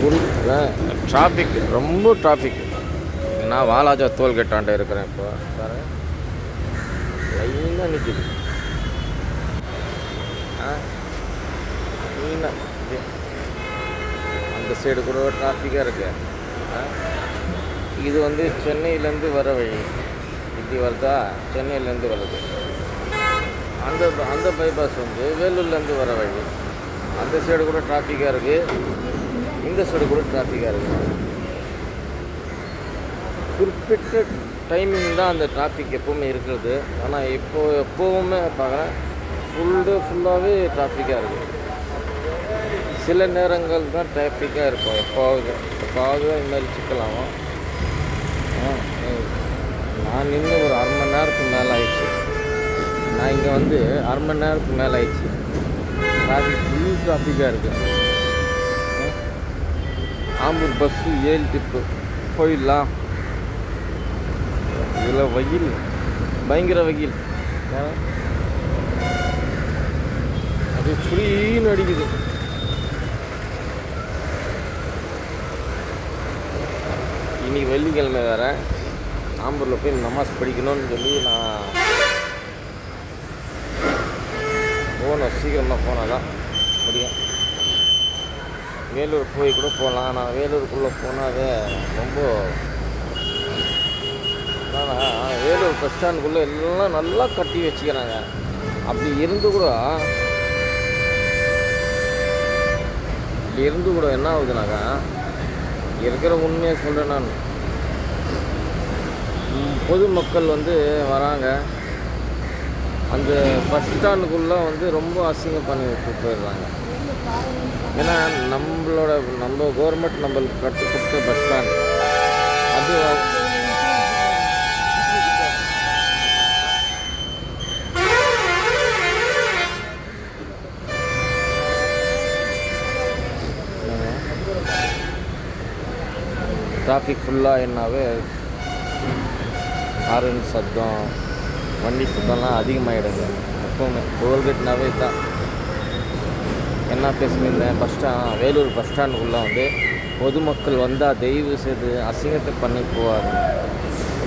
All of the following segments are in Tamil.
ஃபுல் டிராஃபிக், ரொம்ப டிராஃபிக். நான் வாலாஜா டோல்கேட்டாண்ட இருக்கிறேன். இப்போ பாருங்க, லைனாக நிற்கிது. அந்த சைடு கூட டிராஃபிக்காக இருக்கு. இது வந்து சென்னையிலேருந்து வர வழி. இப்படி வருதா, சென்னையிலேருந்து வருது. அந்த அந்த பைபாஸ் வந்து வேலூர்லேருந்து வர வழி. அந்த சைடு கூட டிராஃபிக்காக இருக்குது, இந்த சைடு கூட டிராஃபிக்காக இருக்குது. குறிப்பிட்ட டைமிங் தான் அந்த டிராஃபிக் எப்போவுமே இருக்கிறது. ஆனால் எப்போவுமே பார்க்குறேன் ஃபுல்லாகவே டிராஃபிக்காக இருக்குது. சில நேரங்கள் தான் டிராஃபிக்காக இருக்கும். எப்பாவது இந்த மாதிரி சிக்கலாகும். நான் நின்று ஒரு அரை மணி நேரத்துக்கு மேலே ஆயிடுச்சு. நான் இங்கே வந்து அரை மணி நேரத்துக்கு மேலே ஆயிடுச்சு. ஃபுல் டிராஃபிக்காக இருக்குது. ஆம்பூர் பஸ்ஸு 7 டிப்பு போயிடலாம். இதில் வெயில், பயங்கர வெயில். அது ஃப்ரீன்னு அடிக்குது. இன்றைக்கி வெள்ளிக்கிழமை வேறு. ஆம்பூரில் போய் நமாஸ் படிக்கணும்னு சொல்லி நான் போகணும். சீக்கிரமாக போனால் தான் முடியும். வேலூர் போய் கூட போகலாம். ஆனால் வேலூருக்குள்ளே போனாவே ரொம்ப வேலூர் பஸ் ஸ்டாண்டுக்குள்ளே எல்லாம் நல்லா கட்டி வச்சுக்கிறாங்க. அப்படி இருந்து கூட என்ன ஆகுதுனாக்கா, இருக்கிற உண்மையை சொல்கிறேன் நான். பொதுமக்கள் வந்து வராங்க, அந்த பஸ் ஸ்டாண்டுக்குள்ளே வந்து ரொம்ப அசிங்கம் பண்ணி விட்டு போயிடுறாங்க. ஏன்னா நம்ம கவர்மெண்ட் நம்மளுக்கு கற்றுக் கொடுத்த பஸ் ஸ்டாண்ட் அது. டிராஃபிக் ஃபுல்லாக என்னாவே ஹாரன் சத்தம், வண்டி சத்தம்லாம் அதிகமாகிடுங்க. எப்போவுமே டோல்கேட்னாவே தான். என்ன பேசினிருந்தேன், வேலூர் பஸ் ஸ்டாண்டுக்குள்ளே வந்து பொதுமக்கள் வந்தால் தயவு செய்து அசிங்கத்தை பண்ணி போவாங்க.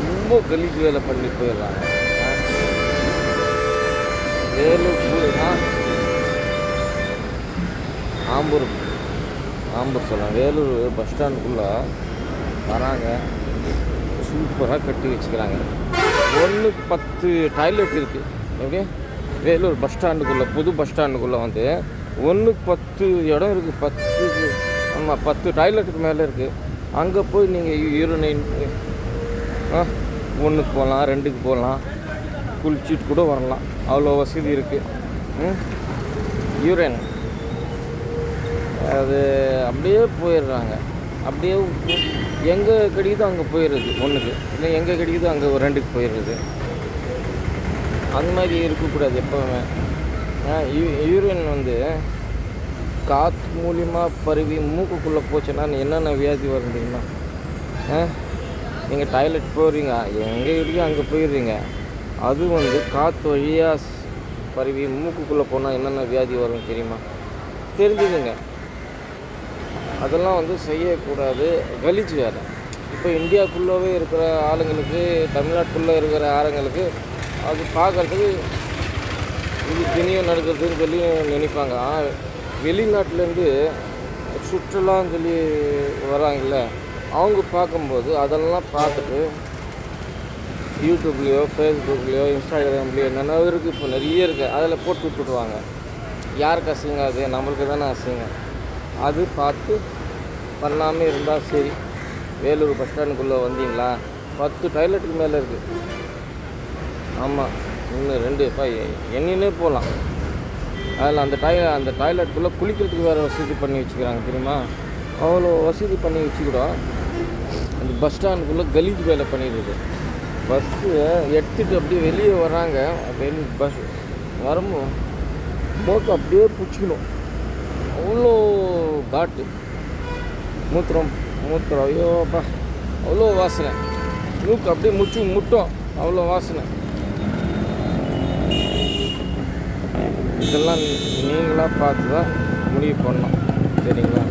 ரொம்ப கலீஜ் வேலை பண்ணி போயிடுறாங்க. வேலூர் ஆம்பூர் சொல்லலாம். வேலூர் பஸ் ஸ்டாண்டுக்குள்ளே வராங்க, சூப்பராக கட்டி வச்சுக்கிறாங்க. 1-10 டாய்லெட் இருக்குது. எப்படி வேலூர் பஸ் ஸ்டாண்டுக்குள்ளே, புது பஸ் ஸ்டாண்டுக்குள்ளே வந்து 1-10 இடம் இருக்குது. 10 டாய்லெட்டுக்கு மேலே இருக்குது. அங்கே போய் நீங்கள் யூரினைன் 1க்கு போகலாம், 2க்கு போகலாம், குளிச்சுட்டு கூட வரலாம். அவ்வளோ வசதி இருக்குது. யூரின் அது அப்படியே போயிடுறாங்க. அப்படியே எங்கே கிடைக்குதோ அங்கே போயிடுறது 1க்கு, இல்லை எங்கே கிடைக்குதோ அங்கே 2க்கு போயிடுறது. அந்த மாதிரி இருக்கக்கூடாது எப்போவுமே. யூரின் வந்து காற்று மூலியமாக பரவி மூக்குக்குள்ளே போச்சுன்னா என்னென்ன வியாதி வரும் தெரியுமா? நீங்கள் டாய்லெட் போகிறீங்க, எங்கே இருக்கோ அங்கே போயிடுறீங்க. அது வந்து காற்று வழியாக பரவி மூக்குக்குள்ளே போனால் என்னென்ன வியாதி வரும் தெரியுமா? தெரிஞ்சுதுங்க. அதெல்லாம் வந்து செய்யக்கூடாது. கலீஜ் வேலை. இப்போ இந்தியாவுக்குள்ளவே இருக்கிற ஆளுங்களுக்கு, தமிழ்நாட்டுக்குள்ளே இருக்கிற ஆளுங்களுக்கு அது பார்க்குறதுக்கு இது தினியும் நடக்கிறதுன்னு சொல்லி நினைப்பாங்க. வெளிநாட்டிலேருந்து சுற்றுலான்னு சொல்லி வராங்கல்ல, அவங்க பார்க்கும்போது அதெல்லாம் பார்த்துட்டு யூடியூப்லேயோ, ஃபேஸ்புக்லேயோ, இன்ஸ்டாகிராம்லேயோ என்னென்ன இருக்குது, இப்போ நிறைய இருக்குது, அதில் போட்டு விட்டுடுவாங்க. யாருக்கு அசிங்கம்? அது நம்மளுக்கு தானே அசிங்கம். அது பார்த்து பண்ணாமல் இருந்தால் சரி. வேலூர் பஸ் ஸ்டாண்டுக்குள்ளே வந்தீங்களா, 10 டாய்லெட்டுக்கு மேலே இருக்குது. ஆமாம், 1 2 எண்ணினே போகலாம். அதில் அந்த டாய்லெட்டுக்குள்ளே குளிக்கிறதுக்கு வேறு வசதி பண்ணி வச்சுக்கிறாங்க தெரியுமா? அவ்வளோ வசதி பண்ணி வச்சுக்கூட அந்த பஸ் ஸ்டாண்டுக்குள்ளே கலீஜ் வேலை பண்ணிடுது. பஸ்ஸு எடுத்துகிட்டு அப்படியே வெளியே வராங்க. பஸ் வரும்போது மூக்கு அப்படியே பிடிச்சிக்கணும். அவ்வளோ காட்டு மூத்திரம் ஐயோப்பா, அவ்வளோ வாசனை. மூக்கு அப்படியே முட்டும், அவ்வளோ வாசனை. இதெல்லாம் நீங்களாக பார்த்து தான் முடிவு பண்ணணும், சரிங்களா?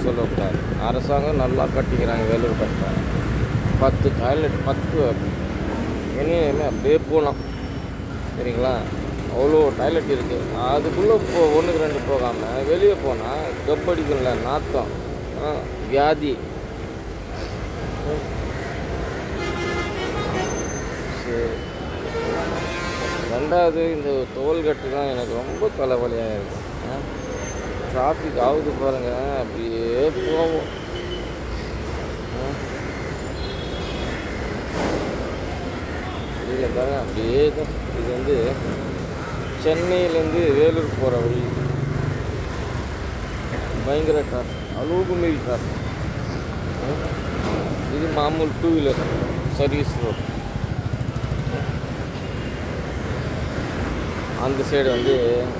சொல்லக்கூடாது. அரசாங்கம் நல்லா கட்டிக்கிறாங்க வேலூர் பஸ் ஸ்டாண்ட். 10 டாய்லெட் 10 இனிமே அப்படியே போகலாம். சரிங்களா? அவ்வளோ டாய்லெட் இருக்குது. அதுக்குள்ளே 1க்கு 2 போகாமல் வெளியே போனால் கப்படிக்கல நாத்தம், வியாதி. சரி, 2வது இந்த டோல்கட்டு தான் எனக்கு ரொம்ப தலைவலியாக இருக்கும். டிராஃபிக் ஆகுது பாருங்கள், அப்படியே போவோம். இதில் பாருங்கள் அப்படியே தான். இது வந்து சென்னையிலேருந்து வேலூர் போகிற வழி. பயங்கர டிராஃபிக், அளவுக்கு மீறி டிராஃபிக். இது மாமூல் 2 வீலர் சர்வீஸ் ரோடு. அந்த சைடு வந்து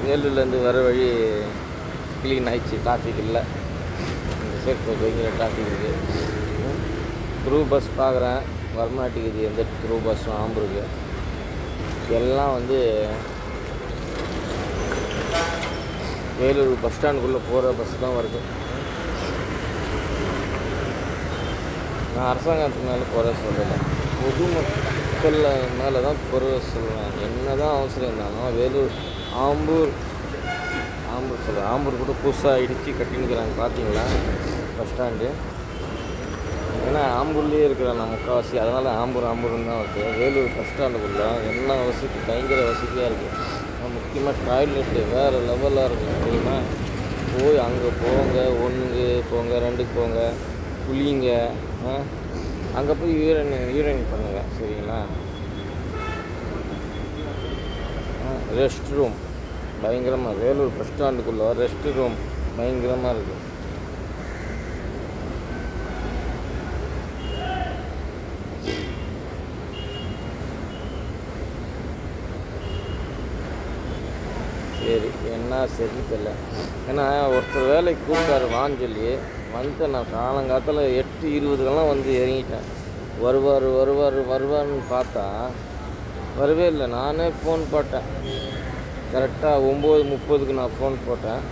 வேலூர்லேருந்து வர வழி க்ளீன் ஆயிடுச்சு, டிராஃபிக் இல்லை. இந்த சைடு பயங்கர டிராஃபிக் இருக்குது. த்ரூ பஸ் பார்க்குறேன், வரமாட்டேங்குது எந்த த்ரூ பஸ்ஸும் ஆம்பூருக்கு. எல்லாம் வந்து வேலூர் பஸ் ஸ்டாண்டுக்குள்ளே போகிற பஸ் தான் வருது. நான் அரசாங்கத்து மேலே குறை சொல்லலை, பொதுமக்கள் மேலே தான் குறை சொல்லுவேன். என்ன தான் அவசரம் இருந்தாலும் வேலூர் ஆம்பூர் சொல்லுவேன். ஆம்பூர் கூட புதுசாக இடித்து கட்டினுக்கிறாங்க பார்த்தீங்களா பஸ் ஸ்டாண்டு. ஏன்னா ஆம்பூர்லேயே இருக்கிறேன் நான் முக்கால்வாசி, அதனால் ஆம்பூர்னு தான் இருக்குது. வேலூர் பஸ் ஸ்டாண்டுக்குள்ளே என்ன வசதி, பயங்கர வசதியாக இருக்குது. முக்கியமாக டாய்லெட்டு வேறு லெவலாக இருக்கும். சரிங்களா? போய் அங்கே போங்க, 1க்கு போங்க, 2க்கு போங்க, குளிங்க, அங்கே போய் யூரின் பண்ணுங்கள். சரிங்களா? ரெஸ்ட் ரூம் பயங்கரமாக, வேலூர் பஸ் ஸ்டாண்டுக்குள்ளே ரெஸ்ட் ரூம் பயங்கரமாக இருக்குது. சரி, என்ன சரி தெரியல. ஏன்னா ஒருத்தர் வேலைக்கு கூப்பிட்டாரு வான்னு சொல்லி வந்து நான் காலங்காலத்தில் 8:20க்கெல்லாம் வந்து இறங்கிட்டேன். வருவார்னு பார்த்தா வரவே இல்லை. நானே ஃபோன் போட்டேன், கரெக்டாக 9:30க்கு நான் ஃபோன் போட்டேன்.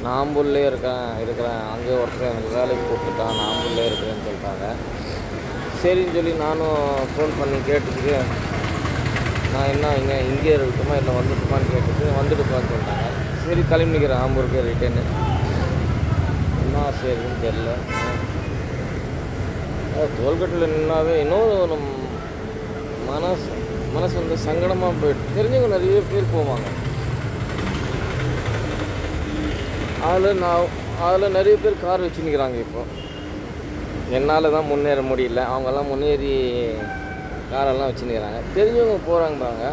நான் ஆம்பூர்லேயே இருக்கிறேன் அங்கே ஒருத்தர் எனக்கு வேலைக்கு கூப்பிட்டுட்டான், நான் ஆம்பூர்லேயே இருக்கிறேன்னு சொல்லிட்டாங்க. சரின்னு சொல்லி நானும் ஃபோன் பண்ணி கேட்டுக்கிட்டு நான் என்ன இங்கே இருக்கட்டுமா இல்லை வந்துட்டுமான்னு வந்துட்டுப்பான்னு சொல்லிட்டாங்க. சரி கிளம்பிக்கிறேன் ஆம்பூருக்கு ரிட்டர்னு. என்ன சரின்னு தெரியல. டோல்கட்டில் நின்னாவே இன்னும் நம்ம மனசு வந்து சங்கடமாக போயிட்டு. தெரிஞ்சவங்க நிறைய பேர் போவாங்க. அதில் நிறைய பேர் கார் வச்சுன்னுக்கிறாங்க. இப்போ என்னால் தான் முன்னேற முடியல, அவங்கெல்லாம் முன்னேறி காரெல்லாம் வச்சுன்னுக்கிறாங்க. தெரிஞ்சவங்க போகிறாங்க பாருங்க,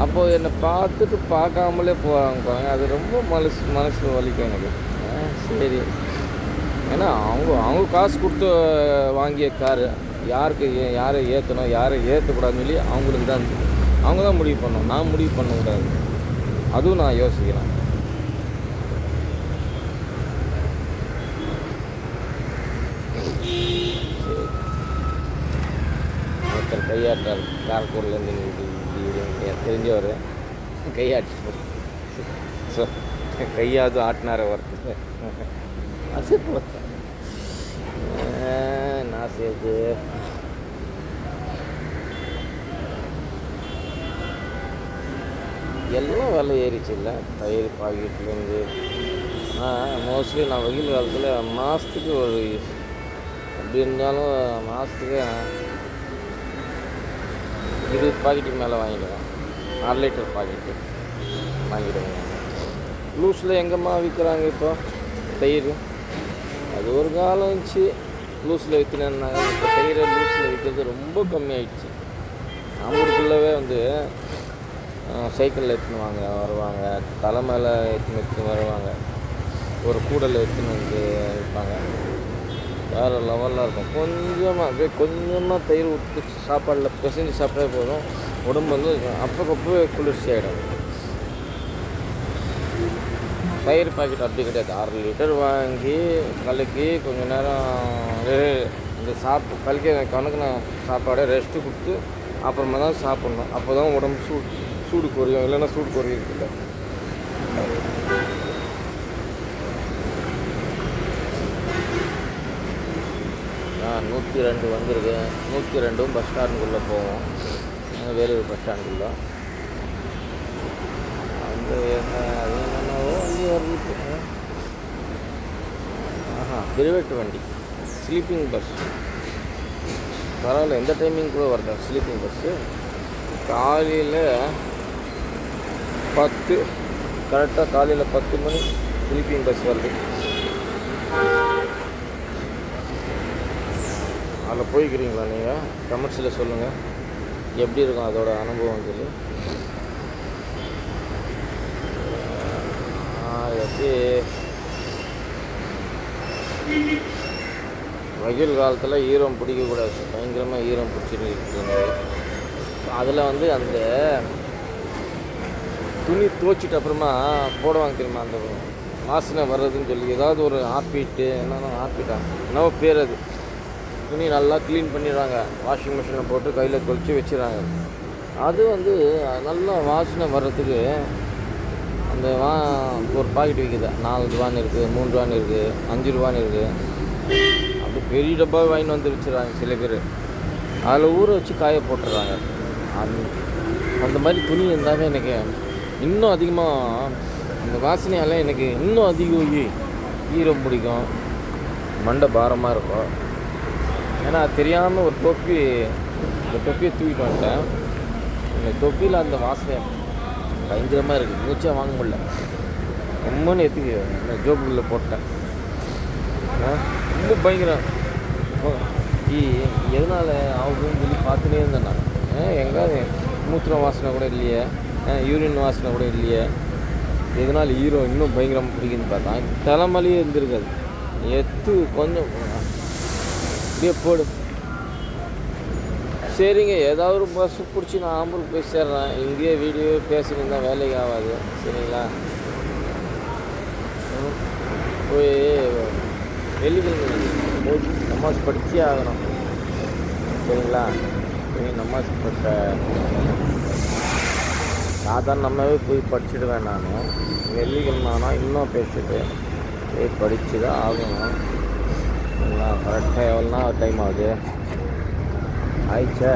அப்போது என்னை பார்த்துட்டு பார்க்காமலே போகிறாங்க பாருங்க. அது ரொம்ப மனசு வலிக்கும் எனக்கு. சரி, ஏன்னா அவங்க காசு கொடுத்து வாங்கிய காரு யாரை ஏற்றணும் யாரை ஏற்றக்கூடாதுன்னு சொல்லி அவங்க தான் முடிவு பண்ணணும். நான் முடிவு பண்ணக்கூடாது. அதுவும் நான் யோசிக்கிறேன். ஒருத்தர் கையாட்டார், காரக்கூர்லேருந்து தெரிஞ்சவர் கையாட்டு கையாவது ஆட்டினார ஒருத்தர். அது போட்டேன் நான் சேர்த்து எல்லாம் விலை ஏறிச்சு இல்லை, தயிர் பாக்கெட்லேருந்து. மோஸ்ட்லி நான் வெயில் காலத்தில் மாதத்துக்கு அப்படி இருந்தாலும் மாதத்துக்கு 20 பாக்கெட்டுக்கு மேலே வாங்கிடுவேன். 4 லிட்டர் பாக்கெட்டு வாங்கிடுவேன். லூஸில் எங்கேம்மா விற்கிறாங்க இப்போ தயிர்? அது ஒரு காலம் இருந்துச்சு லூஸில் விற்றுனாங்க. இப்போ தயிரை லூஸில் விற்கிறது ரொம்ப கம்மியாயிடுச்சு. ஆம்பூருக்குள்ளவே வந்து சைக்கிளில் எடுத்துன்னு வருவாங்க, தலை மேலே எடுத்துன்னு வருவாங்க, ஒரு கூடலை எடுத்துன்னு வந்து விற்பாங்க. வேறு லெவலில் இருக்கும். கொஞ்சமாக தயிர் ஊற்றி சாப்பாடில் பிசைஞ்சு சாப்பிட்டே போதும், உடம்பு வந்து அப்பப்போ குளிர்ச்சி ஆகிடும். தயிர் பாக்கெட் அப்படி கிடையாது. 6 லிட்டர் வாங்கி கலக்கி கொஞ்சம் நேரம் இந்த கலக்கி கணக்குன சாப்பாடை ரெஸ்ட்டு கொடுத்து அப்புறமா தான் சாப்பிட்ணும். அப்போ தான் உடம்பு சூடு குறையும், இல்லைன்னா சூடு குறையிறதில்ல. 102 வந்திருக்கு. 102 பஸ் ஸ்டாண்டுக்குள்ளே போவோம். வேலூர் பஸ் ஸ்டாண்டுக்குள்ளே அந்த அது என்னென்னவோ வண்டி வருது. பிரைவேட் வண்டி, ஸ்லீப்பிங் பஸ். பரவாயில்ல, எந்த டைமிங் கூட வருது ஸ்லீப்பிங் பஸ்ஸு. காலையில் 10 கரெக்டாக காலையில் 10 மணி ஸ்லீப்பிங் பஸ் வருது. அதில் போய்க்கிறீங்களா நீங்கள்? கமெண்ட்ஸில் சொல்லுங்கள் எப்படி இருக்கும் அதோட அனுபவம் சொல்லி. எப்படி வெயில் காலத்தில் ஈரம் பிடிக்கக்கூடாது, பயங்கரமாக ஈரம் பிடிச்சிருக்கு. அதில் வந்து அந்த துணி துவைச்சிட்டு அப்புறமா போடுவாங்க தெரியுமா, அந்த வாசனை வர்றதுன்னு சொல்லி ஏதாவது ஒரு ஆர்பிட்டு என்னென்னா ஆர்பிட்டா என்னவோ பேர், அது துணி நல்லா க்ளீன் பண்ணிடுறாங்க, வாஷிங் மிஷினில் போட்டு கையில் தொளிச்சு வச்சுறாங்க. அது வந்து நல்லா வாசனை வர்றதுக்கு அந்த ஒரு பாக்கெட் விற்குது, 4 ரூபான்னு இருக்குது, 3 ரூபான்னு இருக்குது, 5 ரூபான்னு இருக்குது. அப்படி பெரிய டப்பா வாங்கி வந்து வச்சுருவாங்க சில பேர். அதில் ஊற வச்சு காய போட்டுடுறாங்க. அந்த மாதிரி துணி இருந்தாவே எனக்கு இன்னும் அதிகமாக அந்த வாசனையால் எனக்கு இன்னும் அதிகம் ஈரம் பிடிக்கும், மண்டை பாரமாக இருக்கும். ஏன்னா தெரியாமல் ஒரு இந்த தொப்பியை தூக்கிட்டு வந்துட்டேன். இந்த தொப்பியில் அந்த வாசனை பயங்கரமாக இருக்குது, மூச்சா வாங்க முடியல. ரொம்பன்னு எடுத்துக்கு இந்த ஜோப்புக்குள்ளே போட்டேன். ரொம்ப பயங்கரம். எதனால் ஆகுதுன்னு சொல்லி பார்த்துனே இருந்தேன் நான். எங்கே மூத்திரம் வாசனை கூட இல்லையே, யூரின் வாசனை கூட இல்லையே, எதனால் ஈரம் இன்னும் பயங்கரமாக பிடிக்குதுன்னு பார்த்தா தலைமலையே இருந்திருக்காது. கொஞ்சம் அப்படியே போடு. சரிங்க, ஏதாவது ஒரு பஸ்ஸு பிடிச்சி நான் ஆம்பூருக்கு போய் சேர்றேன். இங்கேயே வீடியோ பேசிட்டு தான் வேலைக்கு ஆகாது, சரிங்களா? போய் வெள்ளிக்கிழமை போய் நமாஸ் படித்தே ஆகணும், சரிங்களா? போய் நமாஸ் சாதாரணமாகவே போய் படிச்சுடுவேன் நான். வெள்ளிக்கிழமை ஆனால் இன்னும் பேசிட்டு போய் படித்து தான் ஆகணும், சரிங்களா? கரெக்டாக எவ்வளோனா டைம் ஆகுது ஆயிடுச்சா?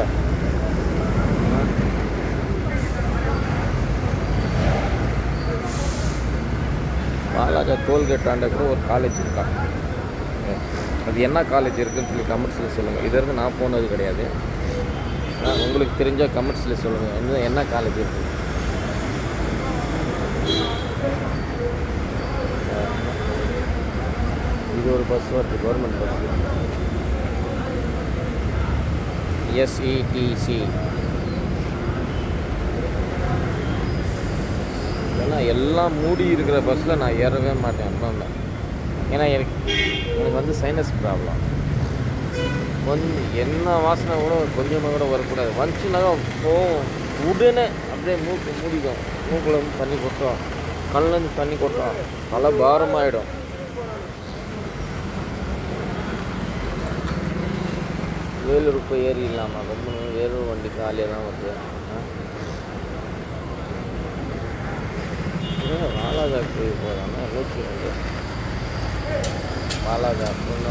வாலாஜா டோல்கேட்டாண்ட கூட ஒரு காலேஜ் இருக்கா. அது என்ன காலேஜ் இருக்குதுன்னு சொல்லி கமெண்ட்ஸில் சொல்லுங்கள். இது வரைக்கும் நான் போனது கிடையாது. உங்களுக்கு தெரிஞ்சால் கமெண்ட்ஸில் சொல்லுங்கள் என்ன காலேஜ் இருக்குது. இது ஒரு பஸ் வருது, கவர்மெண்ட் பஸ், SETC. ஏன்னா எல்லாம் மூடி இருக்கிற பஸ்ஸில் நான் ஏறவே மாட்டேன் எப்பவுமே. ஏன்னா எனக்கு வந்து சைனஸ் ப்ராப்ளம். என்ன வாசனை கூட கொஞ்சமாக கூட வரக்கூடாது. வந்துச்சுன்னா போகும், உடனே அப்படியே மூக்கு மூடிக்கும், மூக்கில் வந்து தண்ணி கொட்டும், கண்ணிலேருந்து தண்ணி கொட்டும், பல பாரமாகிடும். வேலூர் போய் ஏறி இல்லாமல் ரொம்ப வேலூர் வண்டி காலியாக தான் வருது. வாலாஜா போய் போகிறாங்க 102 வாலாஜா பொண்ணு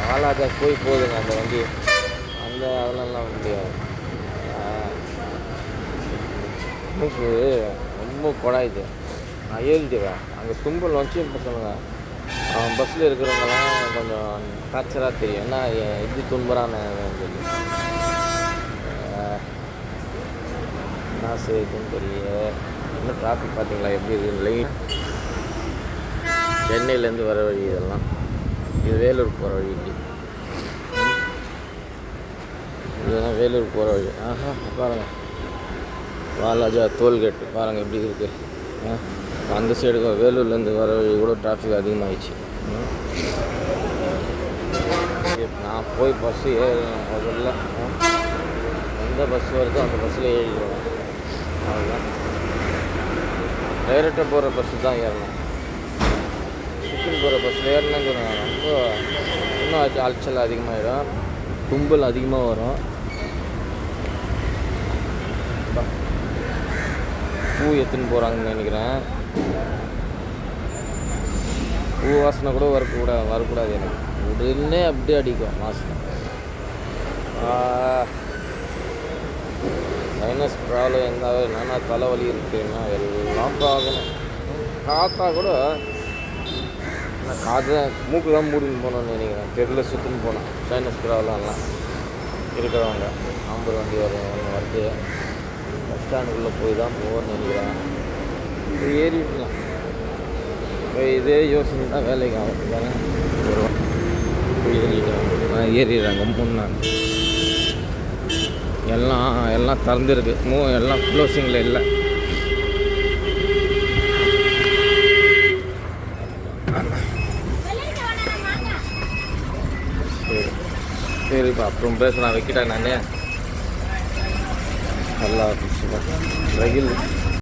வாலாஜா போய் போகுதுங்க அந்த வண்டி. அதெல்லாம் முடியாது. மூக்கு ரொம்ப குழாயுது. நான் ஏறிடுவேன். அங்கே தும்பல் வந்துச்சு சொல்லுங்க. பஸ்ஸில் இருக்கிறவங்கலாம் கொஞ்சம் டார்ச்சராக தெரியும், ஏன்னா இது துன்புறான்னு சொல்லி என்ன செய்யுதுன்னு தெரியல. இன்னும் டிராஃபிக் பார்த்தீங்களா எப்படி இருக்குது? லைன் சென்னையிலேருந்து வர வழி இதெல்லாம். இது வேலூர் போகிற வழி. இதுதான் வேலூர் போகிற வழி. பாருங்கள், வாலாஜா டோல்கேட்டு பாருங்கள் எப்படி இருக்குது. அந்த சைடு வேலூர்லேருந்து வர வழி கூட டிராஃபிக் அதிகமாகிடுச்சு. நான் போய் பஸ்ஸு ஏறணும், முதல்ல எந்த பஸ் வருதோ அந்த பஸ்ஸில் ஏறிடுவேன். அதுதான் டைரெக்டாக போகிற பஸ்ஸு தான் ஏறணும். சுற்றின்னு போகிற பஸ்ஸில் ஏறினாங்க ரொம்ப இன்னும் அலைச்சல் அதிகமாகிடும், தும்பல் அதிகமாக வரும். பூ எடுத்துன்னு போகிறாங்கன்னு நினைக்கிறேன். பூ வாசனை கூட வரக்கூடாது எனக்கு. உடனே அப்படியே அடிக்கும் மாதம். சைனஸ் ப்ராப்ளம் இருந்தாவே என்னென்ன தலைவலி இருக்குன்னா எல்லாம் பார்க்கணும். காற்றா கூட நான் காற்று மூக்கு தான் மூடின்னு போகணுன்னு நினைக்கிறேன். தெருவில் சுற்றுன்னு போனேன். சைனஸ் ப்ராப்ளம்லாம் இருக்கிறவங்க ஆம்பர் வண்டி ஒன்று வருது. பஸ் ஸ்டாண்டுக்குள்ளே போய் தான் போகணும்னு நினைக்கிறேன். இது ஏறிடலாம். இதே யோசனை தான் வேலைக்கு ஆகும் தானே. ஏறிடுறாங்க 3 நாள் எல்லாம் திறந்துருக்கு. எல்லாம் க்ளோசிங்கில் இல்லை. சரி சரிப்பா, அப்புறம் பேசலாம். வைக்கிட்டேன் நான். நல்லா ரயில்